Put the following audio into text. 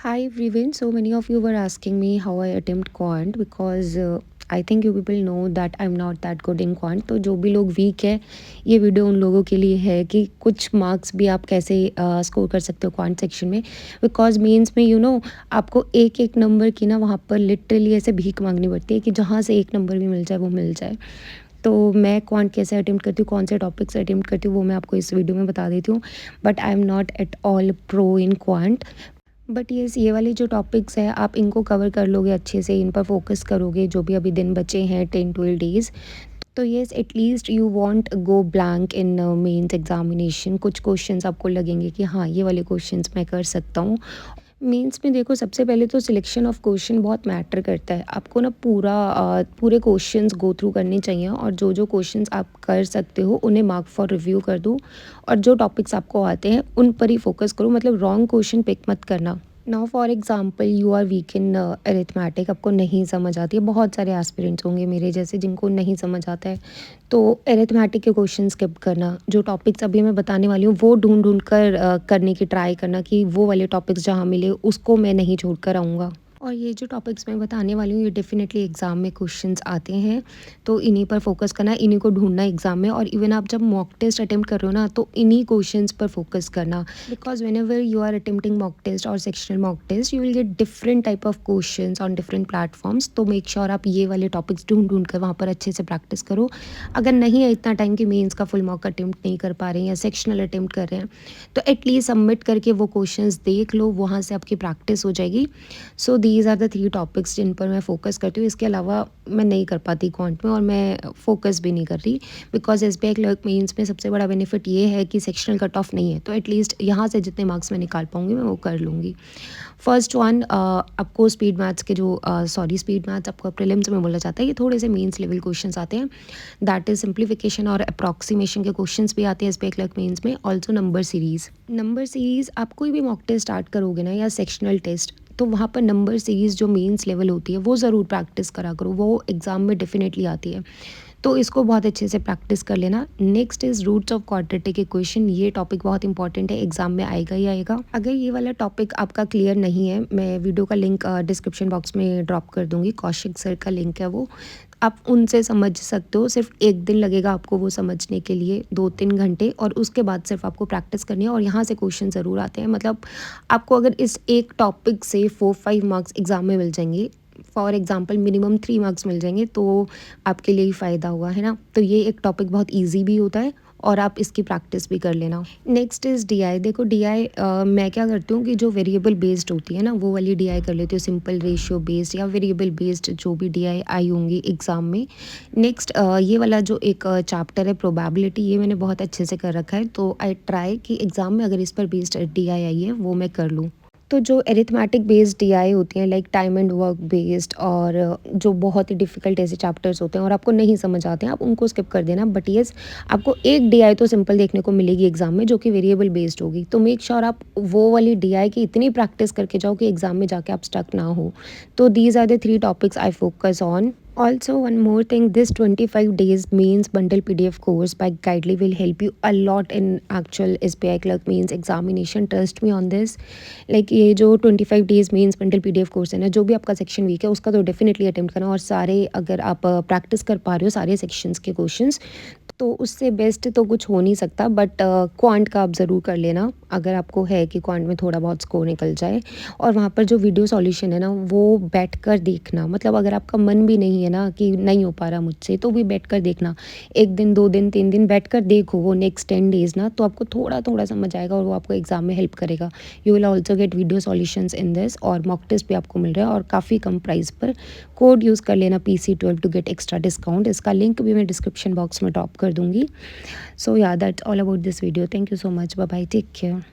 Hi everyone. So many of you were asking me how I attempt quant because I think you people know that I'm not that good in quant. तो जो भी लोग week है ये video उन लोगों के लिए है कि कुछ मार्क्स भी आप कैसे स्कोर कर सकते हो क्वांट सेक्शन में। बिकॉज मेंस में आपको एक एक नंबर की ना वहाँ पर लिटरली ऐसे भीख मांगनी पड़ती है कि जहाँ से एक नंबर भी मिल जाए वो मिल जाए। तो मैं क्वांट कैसे अटेम्प्ट करती हूँ, कौन से टॉपिक्स अटेम्प्ट करती हूँ, वो मैं आपको इस वीडियो में बता देती हूँ। But I am not at all pro in quant. But ये वाले जो टॉपिक्स हैं आप इनको कवर कर लोगे अच्छे से, इन पर फोकस करोगे जो भी अभी दिन बचे हैं 10-12 डेज़। तो yes at least you want go blank in mains examination. कुछ क्वेश्चंस आपको लगेंगे कि हाँ ये वाले क्वेश्चंस मैं कर सकता हूँ। मेंस में देखो सबसे पहले तो सिलेक्शन ऑफ क्वेश्चन बहुत मैटर करता है। आपको ना पूरे क्वेश्चंस गो थ्रू करने चाहिए और जो जो क्वेश्चंस आप कर सकते हो उन्हें मार्क फॉर रिव्यू कर दो और जो टॉपिक्स आपको आते हैं उन पर ही फोकस करो। मतलब रॉन्ग क्वेश्चन पिक मत करना। Now for example you are weak in arithmetic, आपको नहीं समझ आती है। बहुत सारे एस्पिरेंट्स होंगे मेरे जैसे जिनको नहीं समझ आता है, तो अरिथमेटिक के क्वेश्चन स्किप करना। जो टॉपिक्स अभी मैं बताने वाली हूँ वो ढूंढ ढूंढ कर करने की ट्राई करना कि वो वाले टॉपिक्स जहाँ मिले उसको मैं नहीं छोड़ कर आऊँगा। और ये जो टॉपिक्स मैं बताने वाली हूँ ये डेफिनेटली एग्ज़ाम में क्वेश्चंस आते हैं, तो इन्हीं पर फोकस करना, इन्हीं को ढूंढना एग्ज़ाम में। और इवन आप जब मॉक टेस्ट अटेम्प्ट कर रहे हो ना तो इन्हीं क्वेश्चंस पर फोकस करना। Because whenever you are attempting mock test और sectional mock test you will get different type of questions on different platforms. तो मेक श्योर आप ये वाले टॉपिक्स ढूंढ ढूंढ कर वहाँ पर अच्छे से प्रैक्टिस करो। अगर नहीं है इतना टाइम कि मेंस का फुल मॉक अटेम्प्ट नहीं कर पा रहे हैं या सेक्शनल अटेम्प्ट कर रहे हैं, तो एटलीस्ट सबमिट करके वो क्वेश्चंस देख लो, वहाँ से आपकी प्रैक्टिस हो जाएगी। So these are the 3 topics जिन पर मैं फ़ोकस करती हूँ। इसके अलावा मैं नहीं कर पाती क्वांट में और मैं फ़ोकस भी नहीं कर रही। बिकॉज एसबीआई क्लर्क मेंस में सबसे बड़ा बेनिफिट ये है कि सेक्शनल कट ऑफ नहीं है, तो एटलीस्ट यहाँ से जितने मार्क्स मैं निकाल पाऊँगी मैं वो कर लूँगी। फर्स्ट वन आपको स्पीड मैथ्स के जो स्पीड मैथ्स आपको प्रीलिम्स में बोला जाता है, ये थोड़े से मेंस लेवल क्वेश्चंस आते हैं। दैट इज़ सिंप्लीफिकेशन और अप्रॉक्सीमेशन के क्वेश्चंस भी आते हैं एसबीआई क्लर्क मेंस में। ऑल्सो नंबर सीरीज़ आप कोई भी मॉक टेस्ट स्टार्ट करोगे ना या सेक्शनल टेस्ट, तो वहाँ पर नंबर सीरीज़ जो मेंस लेवल होती है वो ज़रूर प्रैक्टिस करा करो, वो एग्ज़ाम में डेफिनेटली आती है। तो इसको बहुत अच्छे से प्रैक्टिस कर लेना। Next is roots of quadratic equation. ये टॉपिक बहुत इंपॉर्टेंट है, एग्जाम में आएगा ही आएगा। अगर ये वाला टॉपिक आपका क्लियर नहीं है, मैं वीडियो का लिंक डिस्क्रिप्शन बॉक्स में ड्रॉप कर दूँगी। कौशिक सर का लिंक है वो, आप उनसे समझ सकते हो। सिर्फ एक दिन लगेगा आपको वो समझने के लिए, 2-3 घंटे, और उसके बाद सिर्फ आपको प्रैक्टिस करनी है। और यहाँ से क्वेश्चन ज़रूर आते हैं। मतलब आपको अगर इस एक टॉपिक से 4-5 मार्क्स एग्ज़ाम में मिल जाएंगे, फॉर एग्जांपल मिनिमम 3 मार्क्स मिल जाएंगे, तो आपके लिए ही फ़ायदा हुआ है ना। तो ये एक टॉपिक बहुत ईजी भी होता है और आप इसकी प्रैक्टिस भी कर लेना। Next is DI. देखो डीआई मैं क्या करती हूँ कि जो वेरिएबल बेस्ड होती है ना वो वाली डीआई कर लेती हूँ, सिंपल रेशियो बेस्ड या वेरिएबल बेस्ड जो भी डीआई आई होंगी एग्ज़ाम में। नेक्स्ट ये वाला जो एक चैप्टर है प्रोबेबिलिटी, ये मैंने बहुत अच्छे से कर रखा है, तो आई ट्राई कि एग्ज़ाम में अगर इस पर बेस्ड डीआई आई है वो मैं कर लूँ। तो जो एरिथमेटिक बेस्ड डीआई होती हैं like time and work based, और जो बहुत ही डिफ़िकल्ट ऐसे चैप्टर्स होते हैं और आपको नहीं समझ आते हैं, आप उनको स्किप कर देना। बट येस आपको एक डीआई तो सिंपल देखने को मिलेगी एग्जाम में जो कि वेरिएबल बेस्ड होगी। तो मेक श्योर आप वो वाली डीआई की इतनी प्रैक्टिस करके जाओ कि एग्जाम में जाके आप स्टक ना हो। तो these are the 3 topics I focus on. Also, one more thing, this 25 days means bundle PDF course by Guidely will help you a lot in actual SBI clerk means examination. Trust me on this. Like ये जो 25 days means bundle PDF course है ना, जो भी आपका section week है उसका तो डेफिनेटली अटेम्प्ट करना। और सारे अगर आप प्रैक्टिस कर पा रहे हो सारे सेक्शंस के क्वेश्चंस, तो उससे बेस्ट तो कुछ हो नहीं सकता। बट क्वांट का आप ज़रूर कर लेना अगर आपको है कि क्वांट में थोड़ा बहुत स्कोर निकल जाए। और वहाँ पर जो वीडियो सॉल्यूशन है ना वो बैठ कर देखना। मतलब अगर आपका मन भी नहीं है ना कि नहीं हो पा रहा मुझसे, तो भी बैठ कर देखना। 1 दिन 2 दिन 3 दिन बैठ कर देखो वो नेक्स्ट 10 डेज़ ना, तो आपको थोड़ा थोड़ा समझ आएगा और वो आपको एग्जाम में हेल्प करेगा। You will also get video solutions in this, और मॉक टेस्ट भी आपको मिल रहा है और काफ़ी कम प्राइस पर। कोड यूज़ कर लेना PC12 to get extra discount. इसका लिंक भी मैं डिस्क्रिप्शन बॉक्स में ड्रॉप कर दूँगी। सो या that's all about this video. Thank you so much. Bye bye, take care.